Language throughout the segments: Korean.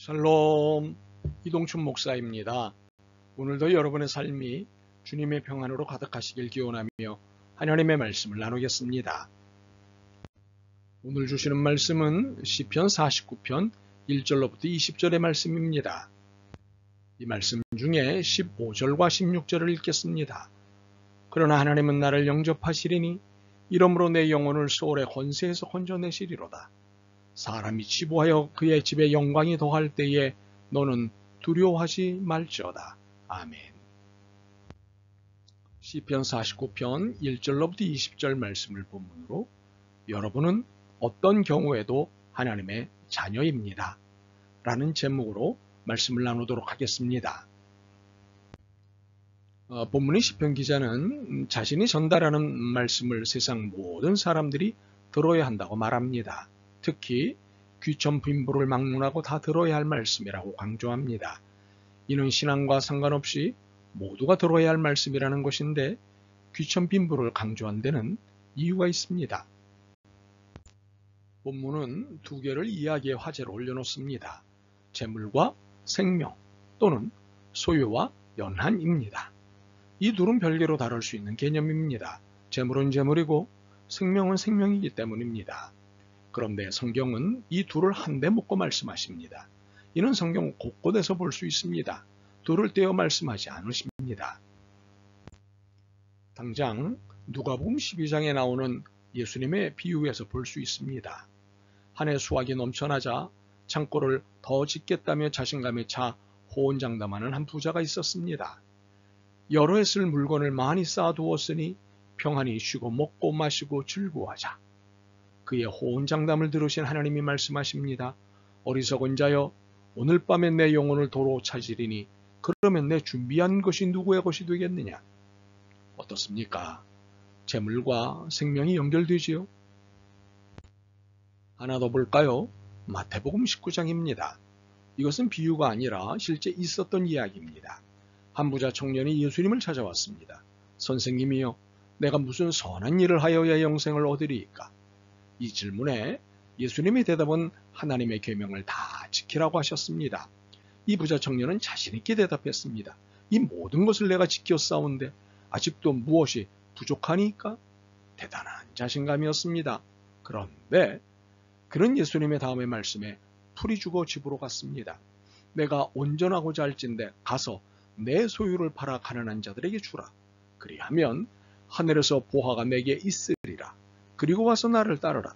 샬롬, 이동춘 목사입니다. 오늘도 여러분의 삶이 주님의 평안으로 가득하시길 기원하며 하나님의 말씀을 나누겠습니다. 오늘 주시는 말씀은 시편 49편 1절로부터 20절의 말씀입니다. 이 말씀 중에 15절과 16절을 읽겠습니다. 그러나 하나님은 나를 영접하시리니 이러므로 내 영혼을 소홀의 권세에서 건져내시리로다. 사람이 치부하여 그의 집에 영광이 더할 때에 너는 두려워하지 말지어다. 아멘. 시편 49편 1절로부터 20절 말씀을 본문으로 여러분은 어떤 경우에도 하나님의 자녀입니다. 라는 제목으로 말씀을 나누도록 하겠습니다. 본문의 시편 기자는 자신이 전달하는 말씀을 세상 모든 사람들이 들어야 한다고 말합니다. 특히 귀천 빈부를 막론하고 다 들어야 할 말씀이라고 강조합니다. 이는 신앙과 상관없이 모두가 들어야 할 말씀이라는 것인데 귀천 빈부를 강조한 데는 이유가 있습니다. 본문은 두 개를 이야기의 화제로 올려놓습니다. 재물과 생명 또는 소유와 연한입니다. 이 둘은 별개로 다룰 수 있는 개념입니다. 재물은 재물이고 생명은 생명이기 때문입니다. 그런데 성경은 이 둘을 한데 묶어 말씀하십니다. 이는 성경 곳곳에서 볼 수 있습니다. 둘을 떼어 말씀하지 않으십니다. 당장 누가복음 12장에 나오는 예수님의 비유에서 볼 수 있습니다. 한 해 수확이 넘쳐나자 창고를 더 짓겠다며 자신감에 차 호언장담하는 한 부자가 있었습니다. 여러 해 쓸 물건을 많이 쌓아두었으니 평안히 쉬고 먹고 마시고 즐거워하자. 그의 호언장담을 들으신 하나님이 말씀하십니다. 어리석은 자여, 오늘 밤에 내 영혼을 도로 찾으리니 그러면 내 준비한 것이 누구의 것이 되겠느냐? 어떻습니까? 재물과 생명이 연결되지요? 하나 더 볼까요? 마태복음 19장입니다. 이것은 비유가 아니라 실제 있었던 이야기입니다. 한 부자 청년이 예수님을 찾아왔습니다. 선생님이여, 내가 무슨 선한 일을 하여야 영생을 얻으리이까? 이 질문에 예수님의 대답은 하나님의 계명을 다 지키라고 하셨습니다. 이 부자 청년은 자신 있게 대답했습니다. 이 모든 것을 내가 지켰사온데 아직도 무엇이 부족하니까? 대단한 자신감이었습니다. 그런데 그는 예수님의 다음의 말씀에 풀이 죽어 집으로 갔습니다. 내가 온전하고자 할진대 가서 내 소유를 팔아 가난한 자들에게 주라. 그리하면 하늘에서 보화가 내게 있으리라. 그리고 와서 나를 따르라.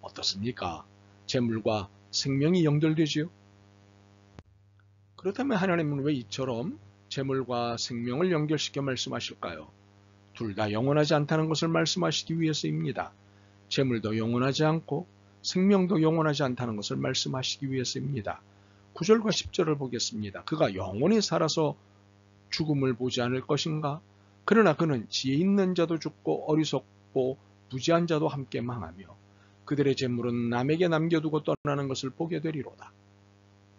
어떻습니까? 재물과 생명이 연결되지요? 그렇다면 하나님은 왜 이처럼 재물과 생명을 연결시켜 말씀하실까요? 둘 다 영원하지 않다는 것을 말씀하시기 위해서입니다. 재물도 영원하지 않고 생명도 영원하지 않다는 것을 말씀하시기 위해서입니다. 9절과 10절을 보겠습니다. 그가 영원히 살아서 죽음을 보지 않을 것인가? 그러나 그는 지혜 있는 자도 죽고 어리석고 부지한 자도 함께 망하며 그들의 재물은 남에게 남겨두고 떠나는 것을 보게 되리로다.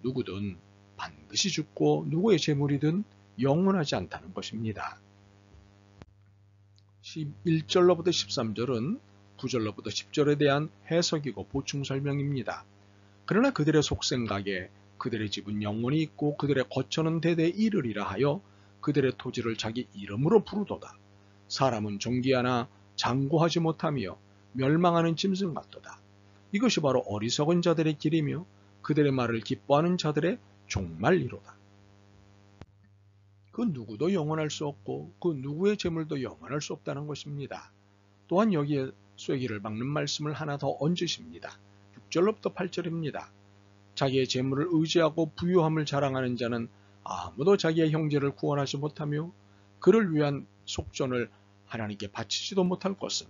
누구든 반드시 죽고 누구의 재물이든 영원하지 않다는 것입니다. 11절로부터 13절은 9절로부터 10절에 대한 해석이고 보충 설명입니다. 그러나 그들의 속생각에 그들의 집은 영원히 있고 그들의 거처는 대대에 이르리라 하여 그들의 토지를 자기 이름으로 부르도다. 사람은 존귀하나 장구하지 못하며 멸망하는 짐승 같도다. 이것이 바로 어리석은 자들의 길이며 그들의 말을 기뻐하는 자들의 종말이로다. 그 누구도 영원할 수 없고 그 누구의 재물도 영원할 수 없다는 것입니다. 또한 여기에 쐐기를 박는 말씀을 하나 더 얹으십니다. 6절로부터 8절입니다. 자기의 재물을 의지하고 부유함을 자랑하는 자는 아무도 자기의 형제를 구원하지 못하며 그를 위한 속전을 하나님께 바치지도 못할 것은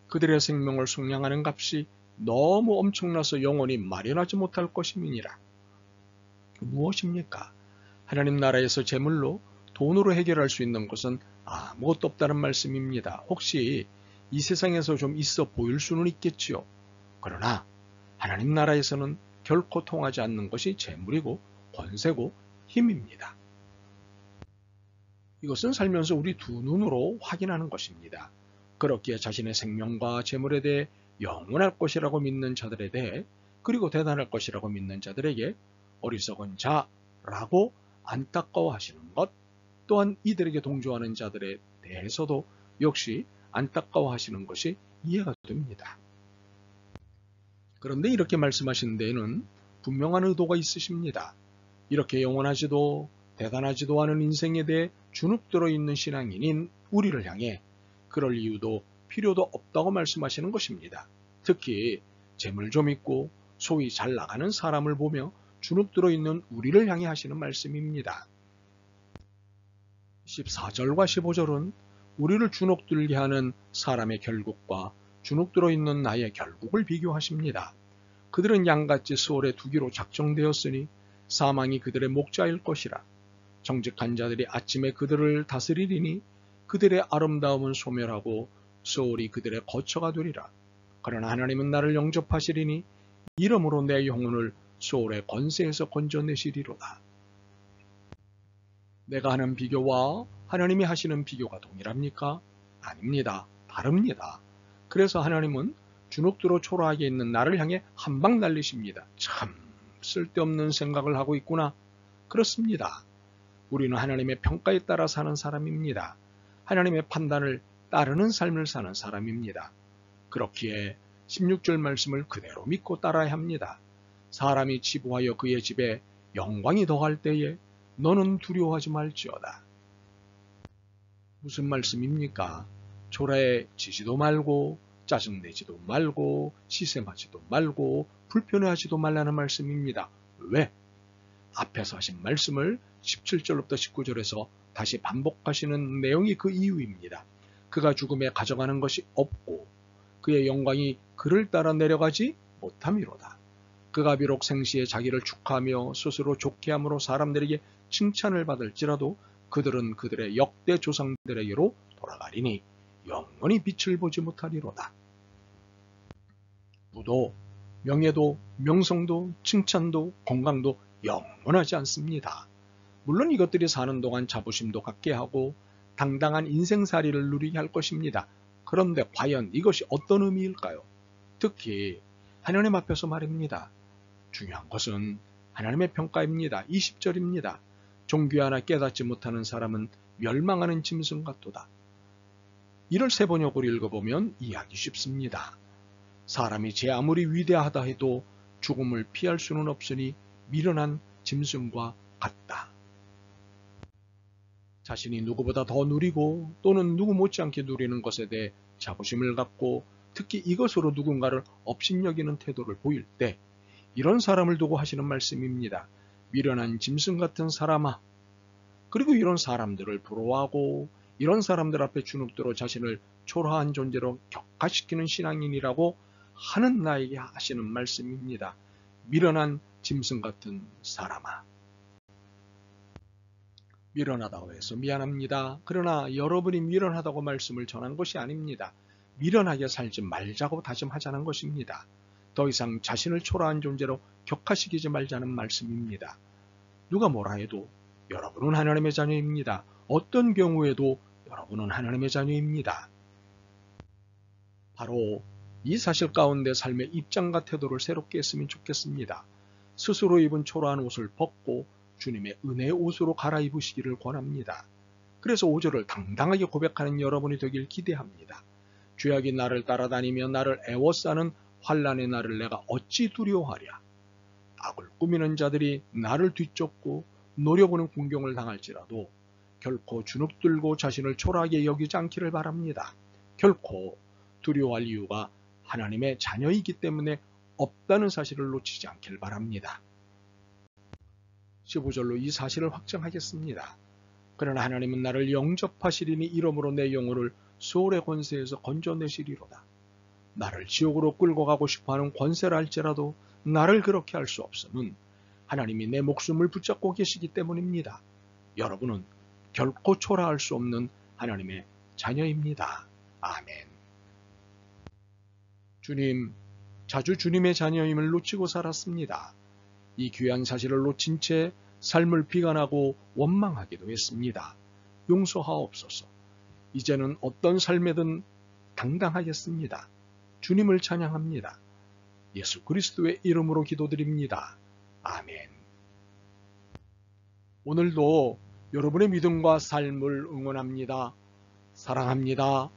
그들의 생명을 속량하는 값이 너무 엄청나서 영원히 마련하지 못할 것임이니라. 무엇입니까? 하나님 나라에서 재물로 돈으로 해결할 수 있는 것은 아무것도 없다는 말씀입니다. 혹시 이 세상에서 좀 있어 보일 수는 있겠지요. 그러나 하나님 나라에서는 결코 통하지 않는 것이 재물이고 권세고 힘입니다. 이것은 살면서 우리 두 눈으로 확인하는 것입니다. 그렇기에 자신의 생명과 재물에 대해 영원할 것이라고 믿는 자들에 대해 그리고 대단할 것이라고 믿는 자들에게 어리석은 자라고 안타까워하시는 것, 또한 이들에게 동조하는 자들에 대해서도 역시 안타까워하시는 것이 이해가 됩니다. 그런데 이렇게 말씀하신 데에는 분명한 의도가 있으십니다. 이렇게 영원하지도 대단하지도 않은 인생에 대해 주눅들어 있는 신앙인인 우리를 향해 그럴 이유도 필요도 없다고 말씀하시는 것입니다. 특히 재물 좀 있고 소위 잘 나가는 사람을 보며 주눅들어 있는 우리를 향해 하시는 말씀입니다. 14절과 15절은 우리를 주눅들게 하는 사람의 결국과 주눅들어 있는 나의 결국을 비교하십니다. 그들은 양같이 수월의 두기로 작정되었으니 사망이 그들의 목자일 것이라. 정직한 자들이 아침에 그들을 다스리리니 그들의 아름다움은 소멸하고 소홀이 그들의 거처가 되리라. 그러나 하나님은 나를 영접하시리니 이름으로 내 영혼을 소홀의 권세에서 건져내시리로다. 내가 하는 비교와 하나님이 하시는 비교가 동일합니까? 아닙니다. 다릅니다. 그래서 하나님은 주눅들어 초라하게 있는 나를 향해 한 방 날리십니다. 참 쓸데없는 생각을 하고 있구나. 그렇습니다. 우리는 하나님의 평가에 따라 사는 사람입니다. 하나님의 판단을 따르는 삶을 사는 사람입니다. 그렇기에 16절 말씀을 그대로 믿고 따라야 합니다. 사람이 치부하여 그의 집에 영광이 더할 때에 너는 두려워하지 말지어다. 무슨 말씀입니까? 초라해지지도 말고 짜증내지도 말고 시샘하지도 말고 불편해하지도 말라는 말씀입니다. 왜? 앞에서 하신 말씀을 17절부터 19절에서 다시 반복하시는 내용이 그 이유입니다. 그가 죽음에 가져가는 것이 없고 그의 영광이 그를 따라 내려가지 못함이로다. 그가 비록 생시에 자기를 축하하며 스스로 좋게 함으로 사람들에게 칭찬을 받을지라도 그들은 그들의 역대 조상들에게로 돌아가리니 영원히 빛을 보지 못하리로다. 부도, 명예도, 명성도, 칭찬도, 건강도 영원하지 않습니다. 물론 이것들이 사는 동안 자부심도 갖게 하고 당당한 인생살이를 누리게 할 것입니다. 그런데 과연 이것이 어떤 의미일까요? 특히 하나님 앞에서 말입니다. 중요한 것은 하나님의 평가입니다. 20절입니다. 종교 하나 깨닫지 못하는 사람은 멸망하는 짐승 같도다. 이를 세 번역으로 읽어보면 이해하기 쉽습니다. 사람이 제 아무리 위대하다 해도 죽음을 피할 수는 없으니 미련한 짐승과 같다. 자신이 누구보다 더 누리고 또는 누구 못지않게 누리는 것에 대해 자부심을 갖고 특히 이것으로 누군가를 업신여기는 태도를 보일 때 이런 사람을 두고 하시는 말씀입니다. 미련한 짐승 같은 사람아. 그리고 이런 사람들을 부러워하고 이런 사람들 앞에 주눅들어 자신을 초라한 존재로 격화시키는 신앙인이라고 하는 나에게 하시는 말씀입니다. 미련한 짐승 같은 사람아. 미련하다고 해서 미안합니다. 그러나 여러분이 미련하다고 말씀을 전한 것이 아닙니다. 미련하게 살지 말자고 다짐하자는 것입니다. 더 이상 자신을 초라한 존재로 격화시키지 말자는 말씀입니다. 누가 뭐라 해도 여러분은 하나님의 자녀입니다. 어떤 경우에도 여러분은 하나님의 자녀입니다. 바로 이 사실 가운데 삶의 입장과 태도를 새롭게 했으면 좋겠습니다. 스스로 입은 초라한 옷을 벗고 주님의 은혜의 옷으로 갈아입으시기를 권합니다. 그래서 5절을 당당하게 고백하는 여러분이 되길 기대합니다. 죄악이 나를 따라다니며 나를 애워싸는 환난의 날을 내가 어찌 두려워하랴. 악을 꾸미는 자들이 나를 뒤쫓고 노려보는 공경을 당할지라도 결코 주눅들고 자신을 초라하게 여기지 않기를 바랍니다. 결코 두려워할 이유가 하나님의 자녀이기 때문에 없다는 사실을 놓치지 않길 바랍니다. 15절로 이 사실을 확정하겠습니다. 그러나 하나님은 나를 영접하시리니 이러므로 내 영혼을 소홀의 권세에서 건져내시리로다. 나를 지옥으로 끌고 가고 싶어하는 권세라 할지라도 나를 그렇게 할 수 없음은 하나님이 내 목숨을 붙잡고 계시기 때문입니다. 여러분은 결코 초라할 수 없는 하나님의 자녀입니다. 아멘. 주님, 자주 주님의 자녀임을 놓치고 살았습니다. 이 귀한 사실을 놓친 채 삶을 비관하고 원망하기도 했습니다. 용서하옵소서. 이제는 어떤 삶에든 당당하겠습니다. 주님을 찬양합니다. 예수 그리스도의 이름으로 기도드립니다. 아멘. 오늘도 여러분의 믿음과 삶을 응원합니다. 사랑합니다.